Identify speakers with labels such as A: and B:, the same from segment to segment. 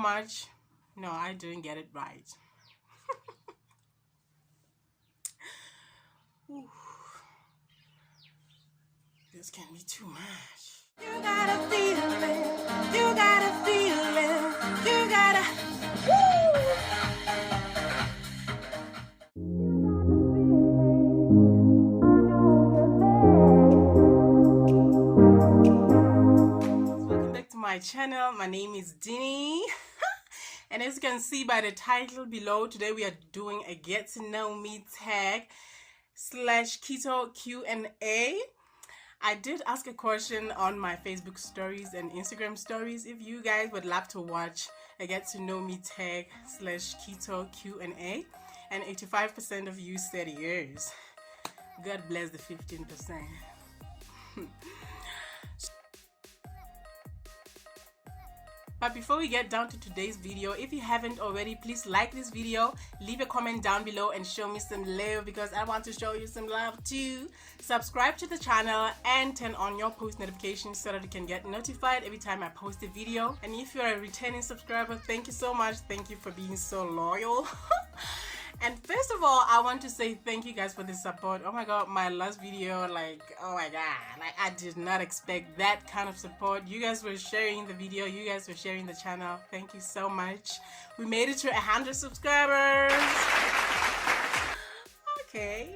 A: much. No, I didn't get it right. Ooh. This can be too much. You gotta feel it. You gotta feel it. You gotta. Woo! Welcome back to my channel. My name is Dini. And as you can see by the title below, today we are doing a get to know me tag / keto Q&A. I did ask a question on my Facebook stories and Instagram stories if you guys would love to watch a get to know me tag / keto Q&A, and 85% of you said yes. God bless the 15%. But before we get down to today's video, if you haven't already, please like this video, leave a comment down below and show me some love, because I want to show you some love too. Subscribe to the channel and turn on your post notifications so that you can get notified every time I post a video. And if you're a returning subscriber, thank you so much. Thank you for being so loyal. And first of all, I want to say thank you guys for the support. Oh my god, my last video, like, oh my god, like, I did not expect that kind of support. You guys were sharing the video, you guys were sharing the channel. Thank you so much. We made it to 100 subscribers. Okay.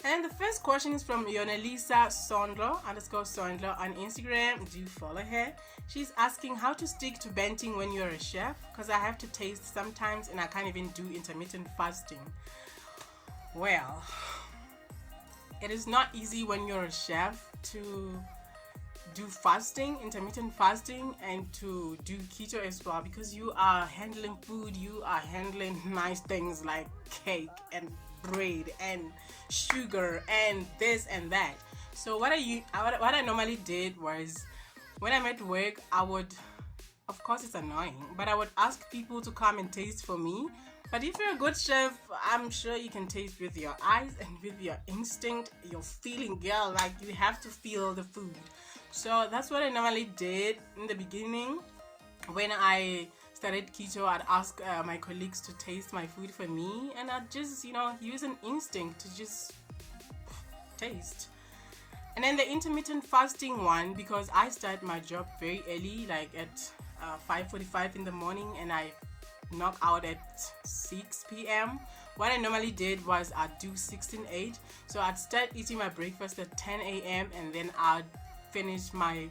A: And the first question is from Yonelisa Sondlo _Sondlo on Instagram. Do follow her. She's asking how to stick to benting when you're a chef, because I have to taste sometimes and I can't even do intermittent fasting. Well, it is not easy when you're a chef to do fasting, intermittent fasting, and to do keto as well, because you are handling food, you are handling nice things like cake and bread and sugar and this and that. So what I normally did was, when I'm at work, I would, of course it's annoying, but I would ask people to come and taste for me. But if you're a good chef, I'm sure you can taste with your eyes and with your instinct, your feeling, girl. Like, you have to feel the food. So that's what I normally did in the beginning. When I started keto, I'd ask my colleagues to taste my food for me, and I'd just, use an instinct to just taste. And then the intermittent fasting one, because I start my job very early, like at 5:45 in the morning, and I knock out at 6 p.m. What I normally did was I'd do 16/8. So I'd start eating my breakfast at 10 a.m. and then I'd finish my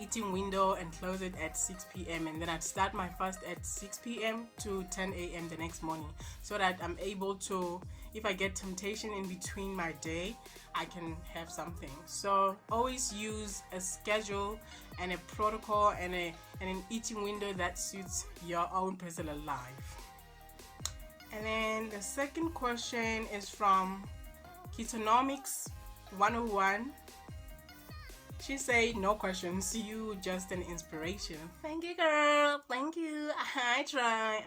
A: eating window and close it at 6 p.m. and then I'd start my fast at 6 p.m. to 10 a.m. the next morning, so that I'm able to, if I get temptation in between my day, I can have something. So always use a schedule and a protocol and an eating window that suits your own personal life. And then the second question is from Ketonomics 101. She said, no questions, you just an inspiration. Thank you, girl. Thank you. I try,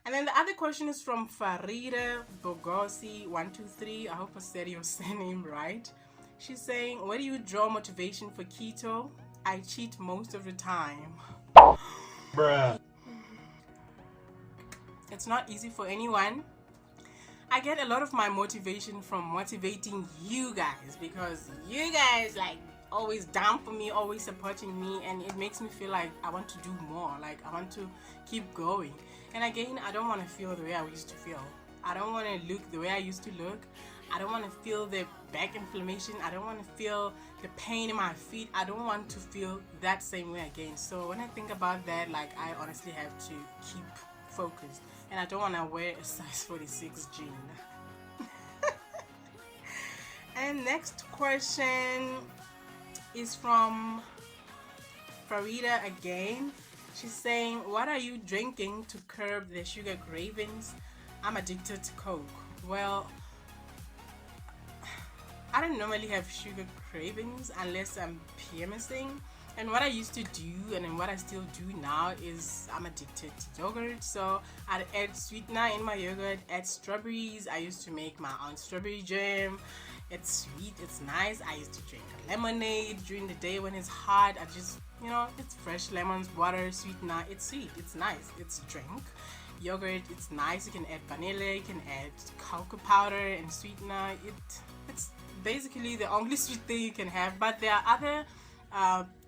A: And then the other question is from Farida Bogosi 123. I hope I said your surname right. She's saying, where do you draw motivation for keto? I cheat most of the time. Bruh. It's not easy for anyone. I get a lot of my motivation from motivating you guys, because you guys like always down for me, always supporting me, and it makes me feel like I want to do more, like I want to keep going. And again, I don't want to feel the way I used to feel. I don't want to look the way I used to look. I don't want to feel the back inflammation. I don't want to feel the pain in my feet. I don't want to feel that same way again. So when I think about that, like, I honestly have to keep focused. And I don't want to wear a size 46 jean. And next question is from Farida again. She's saying, what are you drinking to curb the sugar cravings? I'm addicted to Coke. Well, I don't normally have sugar cravings unless I'm PMSing. And what I used to do, and what I still do now, is I'm addicted to yogurt. So I'd add sweetener in my yogurt, add strawberries. I used to make my own strawberry jam. It's sweet, it's nice. I used to drink lemonade during the day when it's hot. I just, You know, it's fresh lemons, water, sweetener. It's sweet. It's nice. It's a drink. Yogurt. It's nice. You can add vanilla. You can add cocoa powder and sweetener. It's basically the only sweet thing you can have. But there are other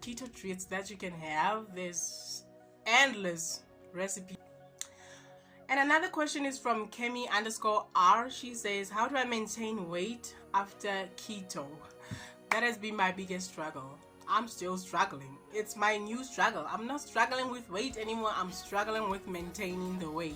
A: keto treats that you can have. There's endless recipes. And another question is from Kemi_R. She says, how do I maintain weight after keto? That has been my biggest struggle. I'm still struggling. It's my new struggle. I'm not struggling with weight anymore. I'm struggling with maintaining the weight.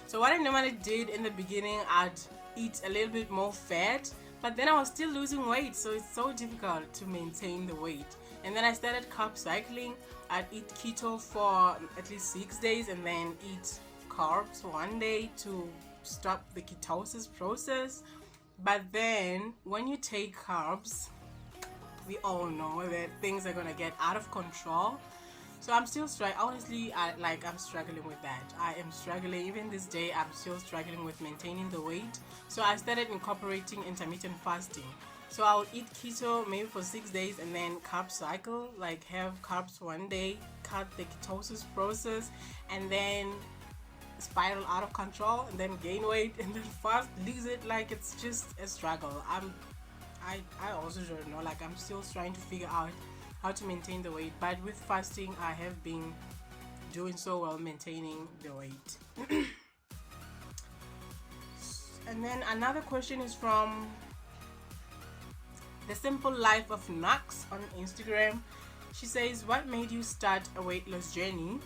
A: So what I normally did in the beginning, I'd eat a little bit more fat, but then I was still losing weight. So it's so difficult to maintain the weight. And then I started carb cycling. I'd eat keto for at least 6 days and then eat carbs one day to stop the ketosis process. But then when you take carbs, we all know that things are gonna get out of control. So I'm still struggling. Honestly, I'm struggling with that. I am struggling. Even this day, I'm still struggling with maintaining the weight. So I started incorporating intermittent fasting. So I'll eat keto maybe for 6 days and then carb cycle, like have carbs one day, cut the ketosis process, and then spiral out of control and then gain weight and then fast lose it. Like, it's just a struggle. I also don't know, like, I'm still trying to figure out how to maintain the weight, but with fasting I have been doing so well maintaining the weight. And then another question is from The Simple Life of Nux on Instagram. She says, what made you start a weight loss journey?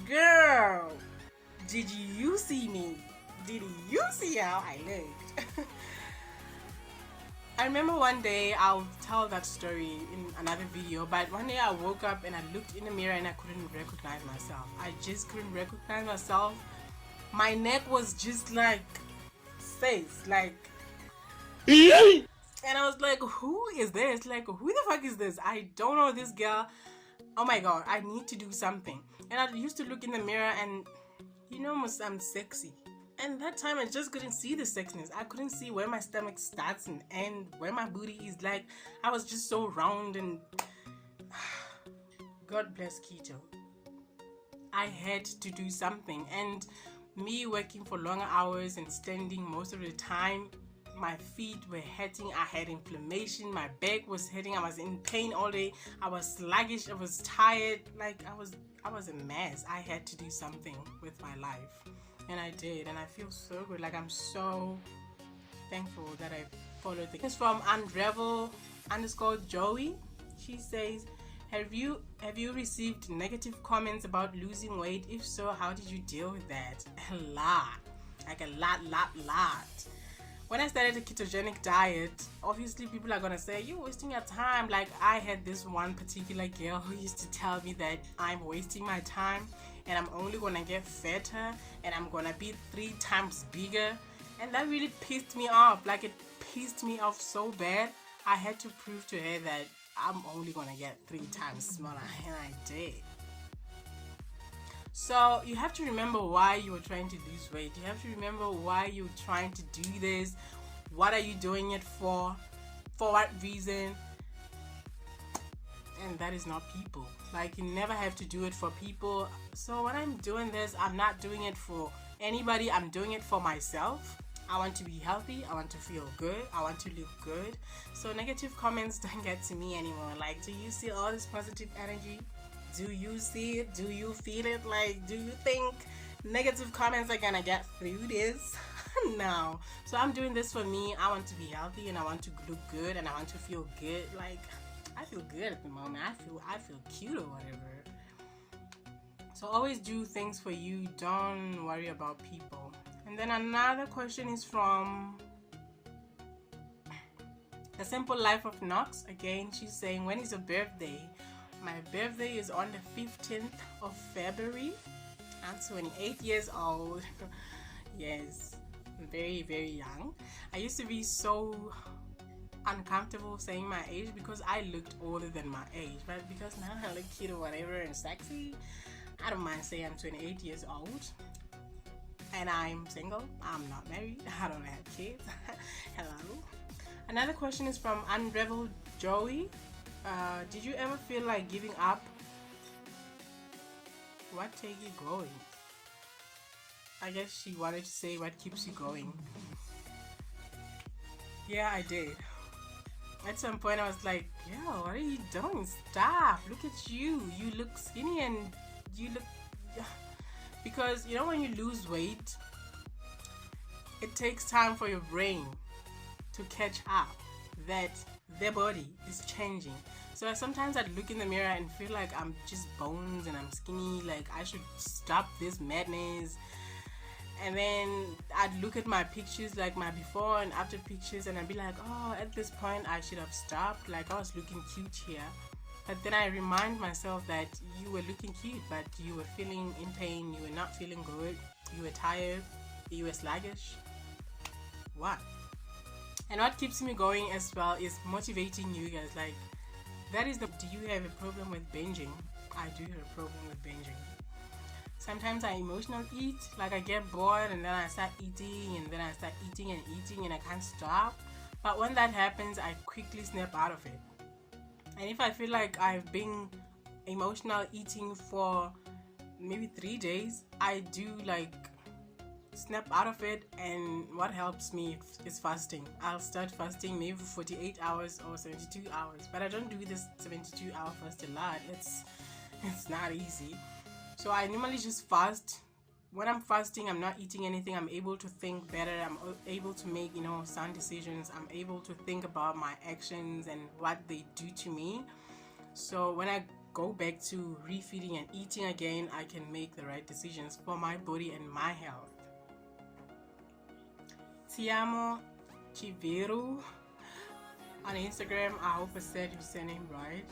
A: Girl, did you see me? Did you see how I looked? I remember one day, I'll tell that story in another video, but one day I woke up and I looked in the mirror and I couldn't recognize myself. I just couldn't recognize myself. My neck was just like face, like, and I was like, who is this? Like, who the fuck is this? I don't know this girl. Oh my god, I need to do something. And I used to look in the mirror and, you know, I'm sexy. And that time I just couldn't see the sexiness. I couldn't see where my stomach starts and ends, where my booty is. Like, I was just so round and God bless keto. I had to do something. And me working for longer hours and standing most of the time, my feet were hurting. I had inflammation. My back was hurting. I was in pain all day. I was sluggish. I was tired. Like, I was a mess. I had to do something with my life. And I did, and I feel so good. Like, I'm so thankful that I followed this. It's from Unravel_Joey. She says, have you received negative comments about losing weight? If so, how did you deal with that? A lot. Like a lot. When I started a ketogenic diet, obviously people are gonna say, you're wasting your time. Like, I had this one particular girl who used to tell me that I'm wasting my time and I'm only gonna get fatter and I'm gonna be 3 times bigger. And that really pissed me off. Like, it pissed me off so bad. I had to prove to her that I'm only gonna get 3 times smaller, and I did. So you have to remember why you were trying to lose weight. You have to remember why you're trying to do this. What are you doing it for? For what reason? And that is not people. Like, you never have to do it for people. So when I'm doing this, I'm not doing it for anybody. I'm doing it for myself. I want to be healthy. I want to feel good. I want to look good. So negative comments don't get to me anymore. Like, do you see all this positive energy? Do you see it? Do you feel it? Like, do you think negative comments are gonna get through this? No. So I'm doing this for me. I want to be healthy and I want to look good and I want to feel good. Like, I feel good at the moment. I feel cute or whatever. So always do things for you. Don't worry about people. And then another question is from The Simple Life of Knox. Again, she's saying, when is your birthday? My birthday is on the 15th of February. I'm 28 years old. Yes, I'm very, very young. I used to be so uncomfortable saying my age because I looked older than my age. But because now I look cute or whatever and sexy, I don't mind saying I'm 28 years old. And I'm single. I'm not married. I don't have kids. Hello. Another question is from Unravel Joey. Did you ever feel like giving up? What take you going? I guess she wanted to say what keeps you going. Yeah, I did. At some point I was like, yo, what are you doing? Stop. Look at you. You look skinny and you look... Because, you know, when you lose weight, it takes time for your brain to catch up that their body is changing. So sometimes I'd look in the mirror and feel like I'm just bones and I'm skinny, like I should stop this madness. And then I'd look at my pictures, like my before and after pictures, and I'd be like, oh, at this point I should have stopped, like I was looking cute here. But then I remind myself that you were looking cute, but you were feeling in pain, you were not feeling good, you were tired, you were sluggish. What? And what keeps me going as well is motivating you guys. Like, that is the... Do you have a problem with binging? I do have a problem with binging. Sometimes I emotional eat, like I get bored and then I start eating and then I start eating and I can't stop. But when that happens, I quickly snap out of it. And if I feel like I've been emotional eating for maybe 3 days, I do like snap out of it, and what helps me is fasting. I'll start fasting maybe for 48 hours or 72 hours, but I don't do this 72-hour fast a lot. It's not easy. So I normally just fast. When I'm fasting, I'm not eating anything. I'm able to think better. I'm able to make, you know, sound decisions. I'm able to think about my actions and what they do to me. So when I go back to refeeding and eating again, I can make the right decisions for my body and my health. Tiamo Chiveru on Instagram. I hope I said your surname right.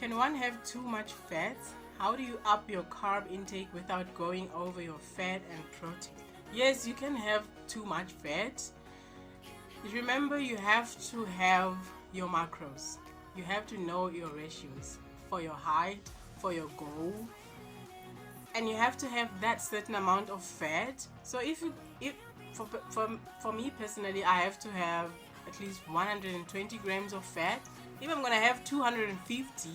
A: Can one have too much fat? How do you up your carb intake without going over your fat and protein? Yes, you can have too much fat. Remember, you have to have your macros. You have to know your ratios for your height, for your goal, and you have to have that certain amount of fat. So for me personally, I have to have at least 120 grams of fat. If I'm gonna have 250,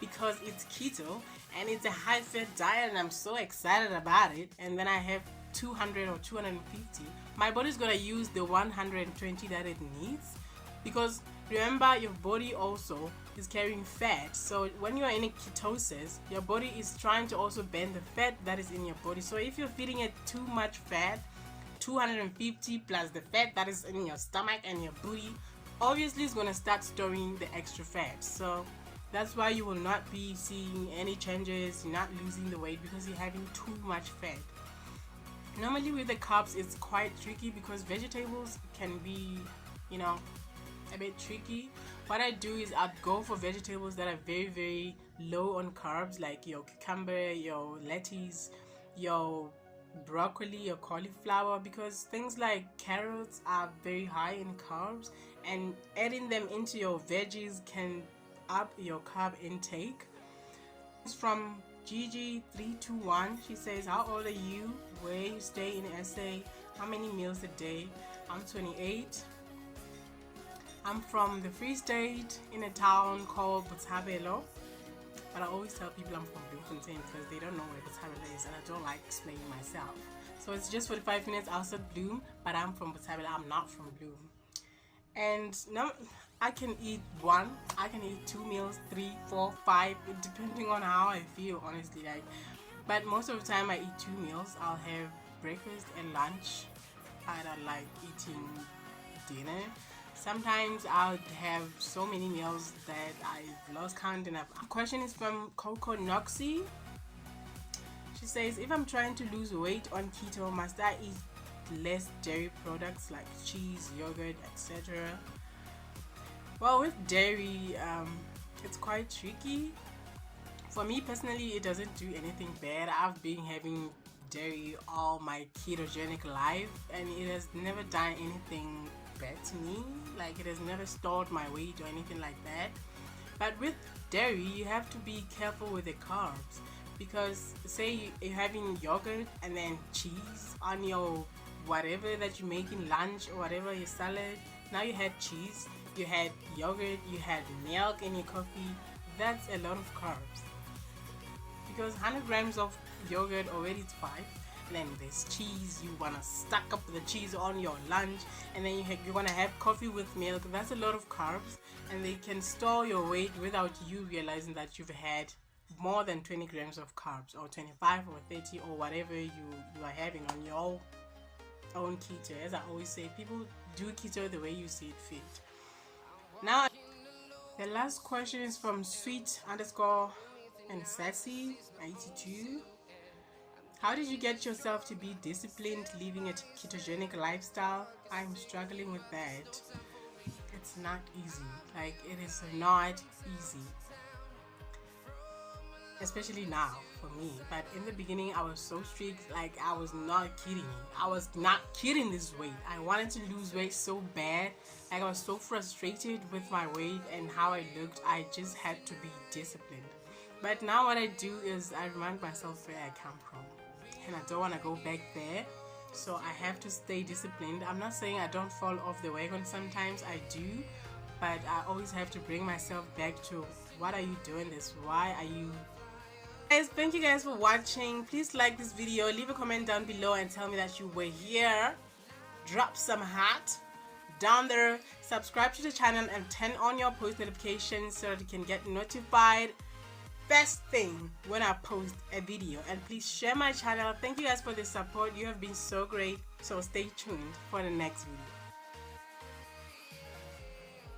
A: because it's keto and it's a high fat diet and I'm so excited about it, and then I have 200 or 250, my body's gonna use the 120 that it needs, because remember, your body also is carrying fat. So when you are in a ketosis, your body is trying to also burn the fat that is in your body. So if you're feeding it too much fat, 250 plus the fat that is in your stomach and your booty, obviously it's going to start storing the extra fat. So that's why you will not be seeing any changes. You're not losing the weight because you're having too much fat. Normally with the carbs, it's quite tricky because vegetables can be, you know, a bit tricky. What I do is I'd go for vegetables that are very, very low on carbs, like your cucumber, your lettuce, your broccoli, your cauliflower, because things like carrots are very high in carbs, and adding them into your veggies can up your carb intake. It's from Gigi321. She says, how old are you? Where you stay in SA? How many meals a day? I'm 28. I'm from the Free State in a town called Botshabelo. But I always tell people I'm from Bloemfontein because they don't know where Botshabelo is, and I don't like explaining myself. So it's just 45 minutes outside Bloem, but I'm from Botshabelo. I'm not from Bloem. And now I can eat one, I can eat 2 meals, 3, 4, 5, depending on how I feel, honestly. Like, but most of the time I eat 2 meals. I'll have breakfast and lunch. I don't like eating dinner. Sometimes I'll have so many meals that I've lost count. And the question is from Coco Noxie. She says, if I'm trying to lose weight on keto, must I eat less dairy products like cheese, yogurt, etc.? Well, with dairy, it's quite tricky. For me personally, it doesn't do anything bad. I've been having dairy all my ketogenic life, and it has never done anything bad to me. Like, it has never stored my weight or anything like that. But with dairy, you have to be careful with the carbs, because say you're having yogurt and then cheese on your whatever that you make in lunch or whatever, your salad, Now you had cheese, you had yogurt, you had milk in your coffee. That's a lot of carbs. Because 100 grams of yogurt already is 5. And then there's cheese, you want to stack up the cheese on your lunch, and then you want to have coffee with milk. That's a lot of carbs, and they can store your weight without you realizing that you've had more than 20 grams of carbs, or 25 or 30 or whatever you are having on your own keto. As I always say, people do keto the way you see it fit. Now the last question is from sweet underscore and sassy 82. How did you get yourself to be disciplined living a ketogenic lifestyle? I'm struggling with that. It's not easy. Like, it is not easy. Especially now for me. But in the beginning, I was so strict. Like, I was not kidding. I was not kidding this weight. I wanted to lose weight so bad. Like, I was so frustrated with my weight and how I looked. I just had to be disciplined. But now what I do is I remind myself where I come from. And I don't want to go back there, so I have to stay disciplined. I'm not saying I don't fall off the wagon. Sometimes I do, but I always have to bring myself back to, what are you doing this? Why are you? Guys, thank you guys for watching. Please like this video, leave a comment down below and tell me that you were here. Drop some heart down there, subscribe to the channel and turn on your post notifications so that you can get notified best thing when I post a video. And please share my channel. Thank you guys for the support. You have been so great. So stay tuned for the next video.